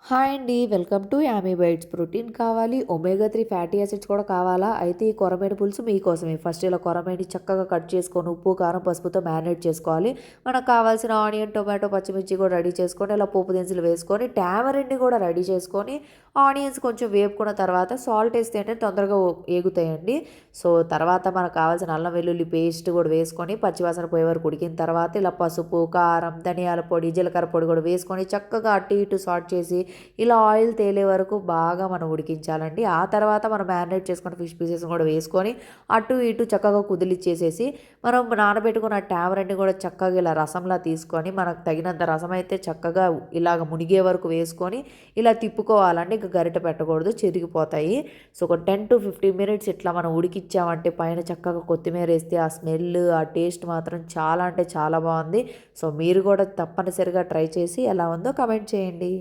Hi అండి. Welcome to Yummy Bites. Protein కావాలి, omega 3 fatty acids కూడా కావాలా? అయితే ఈ కొరమేను పులుసు మీకోసమే. ఫస్ట్ ఇలా కొరమేను చక్కగా కట్ చేసుకొని ఉప్పు, కారం, పసుపుతో మ్యారినేట్ చేసుకోవాలి. మనకు కావాల్సిన ఆనియన్, టొమాటో, పచ్చిమిర్చి కూడా రెడీ చేసుకొని ఇలా పోపు దినుసులు వేసుకొని టామరిన్‌ని కూడా రెడీ చేసుకొని ఆనియన్స్ కొంచెం వేపుకున్న తర్వాత సాల్ట్ ఏస్తే అంటే తొందరగా ఏగుతాయండి. సో, తర్వాత మనకు కావాల్సిన అల్లం వెల్లుల్లి పేస్ట్ కూడా వేసుకొని పచ్చివాసన పోయే వరకు ఉడికిన తర్వాత ఇలా పసుపు, కారం, ధనియాల పొడి, జీలకర్ర పొడి కూడా వేసుకొని చక్కగా అటు ఇటు సార్ట్ చేసి ఇలా ఆయిల్ తేలే వరకు బాగా మనం ఉడికించాలండి. ఆ తర్వాత మనం మ్యారినేట్ చేసుకున్న ఫిష్ పీసెస్‌ని కూడా వేసుకొని అటు ఇటు చక్కగా కుదిలిచ్చేసేసి మనం నానబెట్టుకున్న టామరిన్‌ని కూడా చక్కగా ఇలా రసంలా తీసుకొని మనకు తగినంత రసం అయితే చక్కగా ఇలాగ మునిగే వరకు వేసుకొని ఇలా తిప్పుకోవాలండి. ఇంక గరిటె పెట్టకూడదు, చిరిగిపోతాయి. సో, ఒక 10-15 మినిట్స్ ఇట్లా మనం ఉడికిచ్చామంటే పైన చక్కగా కొత్తిమీర ఏస్తే ఆ స్మెల్, ఆ టేస్ట్ మాత్రం చాలా అంటే చాలా బావుంది. సో, మీరు కూడా తప్పనిసరిగా ట్రై చేసి ఎలా ఉందో కామెంట్ చేయండి.